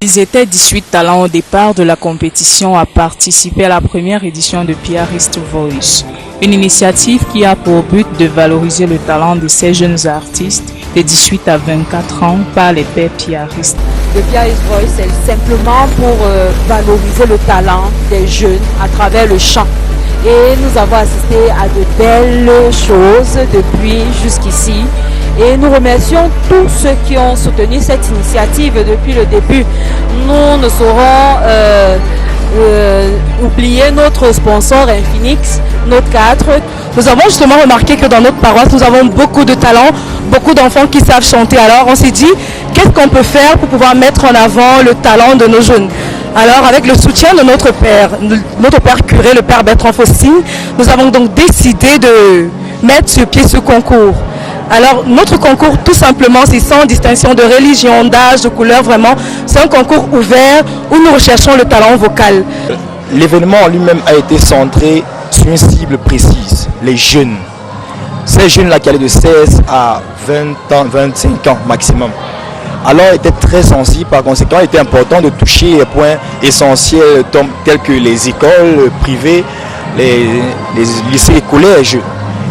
Ils étaient 18 talents au départ de la compétition à participer à la première édition de Piarist Voice, une initiative qui a pour but de valoriser le talent de ces jeunes artistes de 18 à 24 ans par les pairs piaristes. Le Piarist Voice, c'est simplement pour valoriser le talent des jeunes à travers le chant. Et nous avons assisté à de belles choses depuis jusqu'ici. Et nous remercions tous ceux qui ont soutenu cette initiative depuis le début. Nous ne saurons oublier notre sponsor Infinix, notre cadre. Nous avons justement remarqué que dans notre paroisse, nous avons beaucoup de talents, beaucoup d'enfants qui savent chanter. Alors on s'est dit, qu'est-ce qu'on peut faire pour pouvoir mettre en avant le talent de nos jeunes? Alors avec le soutien de notre père curé, le père Bertrand Faustine, nous avons donc décidé de mettre sur pied ce concours. Alors notre concours tout simplement c'est sans distinction de religion, d'âge, de couleur, vraiment c'est un concours ouvert où nous recherchons le talent vocal. L'événement en lui-même a été centré sur une cible précise, les jeunes. Ces jeunes-là qui allaient de 16 à 20 ans, 25 ans maximum. Alors étaient très sensibles, par conséquent il était important de toucher les points essentiels tels que les écoles privées, les lycées et collèges.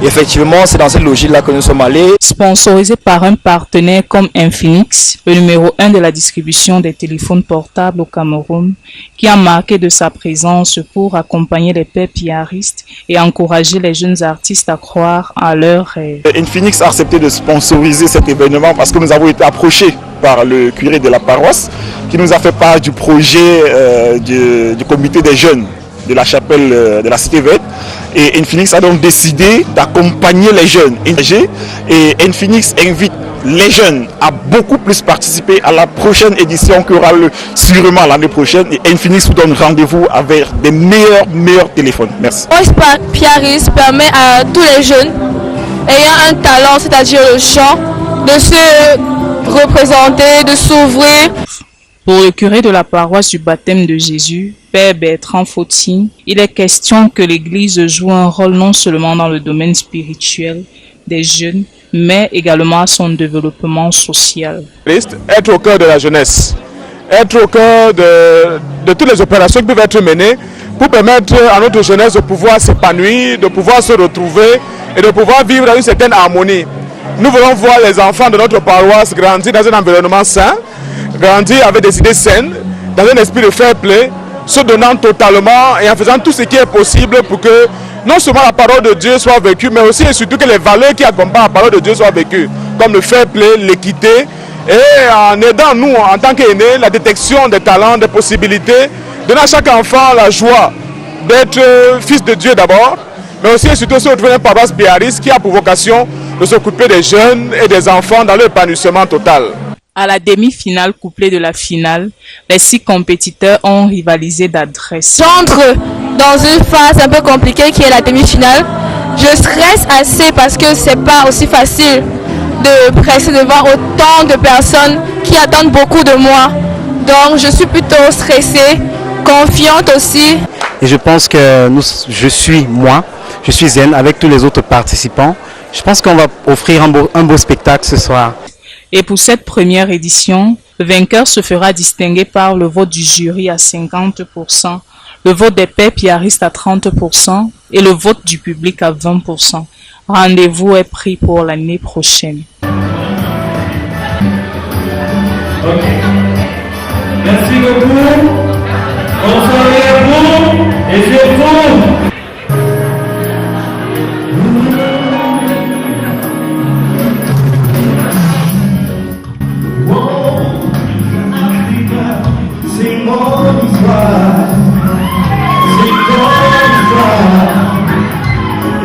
Et effectivement, c'est dans cette logique-là que nous sommes allés. Sponsorisé par un partenaire comme Infinix, le numéro 1 de la distribution des téléphones portables au Cameroun, qui a marqué de sa présence pour accompagner les pairs piaristes et encourager les jeunes artistes à croire à leurs rêves. Infinix a accepté de sponsoriser cet événement parce que nous avons été approchés par le curé de la paroisse qui nous a fait part du projet du comité des jeunes de la chapelle de la Cité Verte. Et Infinix a donc décidé d'accompagner les jeunes. Et Infinix invite les jeunes à beaucoup plus participer à la prochaine édition qui aura lieu sûrement l'année prochaine. Et Infinix vous donne rendez-vous avec des meilleurs téléphones. Merci. Piarist permet à tous les jeunes ayant un talent, c'est-à-dire le chant, de se représenter, de s'ouvrir. Pour le curé de la paroisse du baptême de Jésus, Père Bertrand Faustine, il est question que l'Église joue un rôle non seulement dans le domaine spirituel des jeunes, mais également à son développement social. Être au cœur de la jeunesse, être au cœur de toutes les opérations qui peuvent être menées pour permettre à notre jeunesse de pouvoir s'épanouir, de pouvoir se retrouver et de pouvoir vivre dans une certaine harmonie. Nous voulons voir les enfants de notre paroisse grandir dans un environnement sain, grandir avec des idées saines, dans un esprit de fair play, se donnant totalement et en faisant tout ce qui est possible pour que non seulement la parole de Dieu soit vécue, mais aussi et surtout que les valeurs qui accompagnent la parole de Dieu soient vécues, comme le fair play, l'équité, et en aidant nous, en tant qu'aînés, la détection des talents, des possibilités, donnant à chaque enfant la joie d'être fils de Dieu d'abord, mais aussi et surtout se retrouver un paroisse piariste qui a pour vocation de s'occuper des jeunes et des enfants dans leur épanouissement total. À la demi-finale couplée de la finale, les 6 compétiteurs ont rivalisé d'adresse. J'entre dans une phase un peu compliquée qui est la demi-finale. Je stresse assez parce que c'est pas aussi facile de presser devant autant de personnes qui attendent beaucoup de moi. Donc je suis plutôt stressée, confiante aussi. Et je pense que je suis zen avec tous les autres participants. Je pense qu'on va offrir un beau spectacle ce soir. Et pour cette première édition, le vainqueur se fera distinguer par le vote du jury à 50%, le vote des pairs piaristes à 30% et le vote du public à 20%. Rendez-vous est pris pour l'année prochaine. Ok. Merci beaucoup. Bonne soirée à vous et surtout.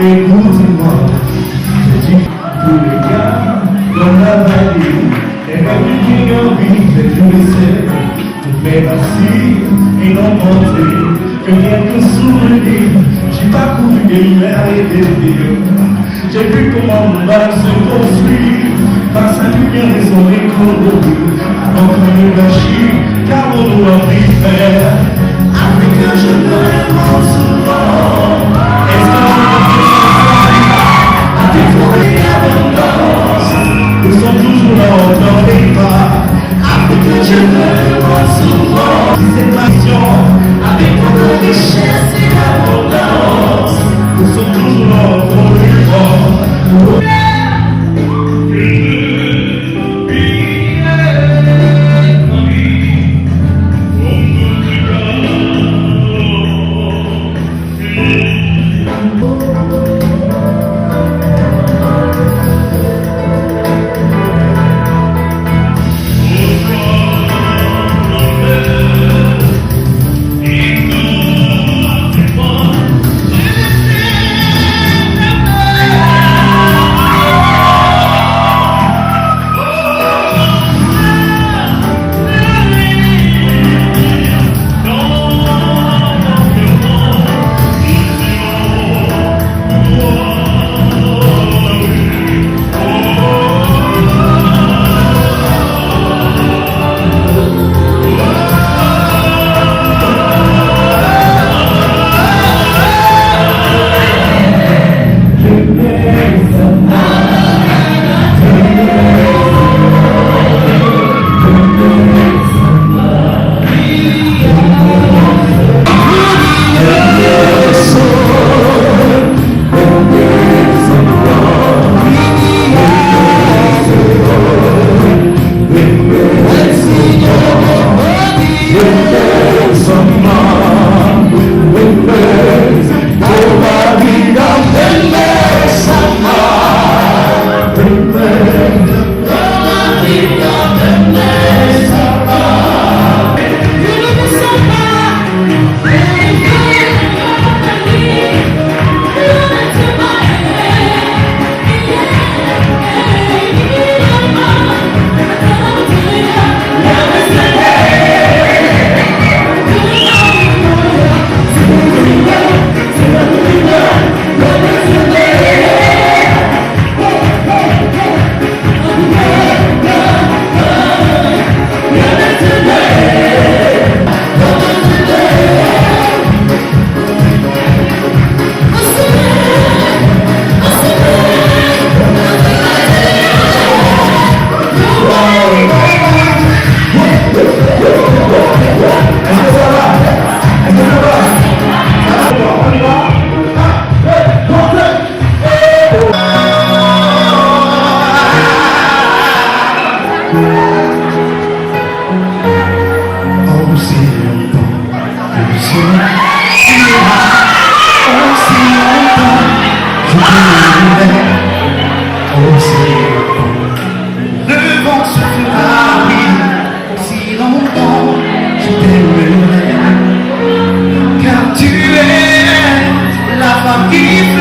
Écoute-moi, je dis tous les gars dans la vallée, et ma vie qui envie de tout laisser, mais assis et non monter, que rien que souvenir, j'ai pas couru des mers et des villes, j'ai vu comment mon bal se construit, face à lumière et son écologie, avant qu'on ne lâche, car on nous a pris faire, avec un je me rends souvent, nous sommes toujours là dans les bras, avec que je me vois souvent. Le vent se fera, oui, si longtemps je t'aimerai, car tu es la femme qui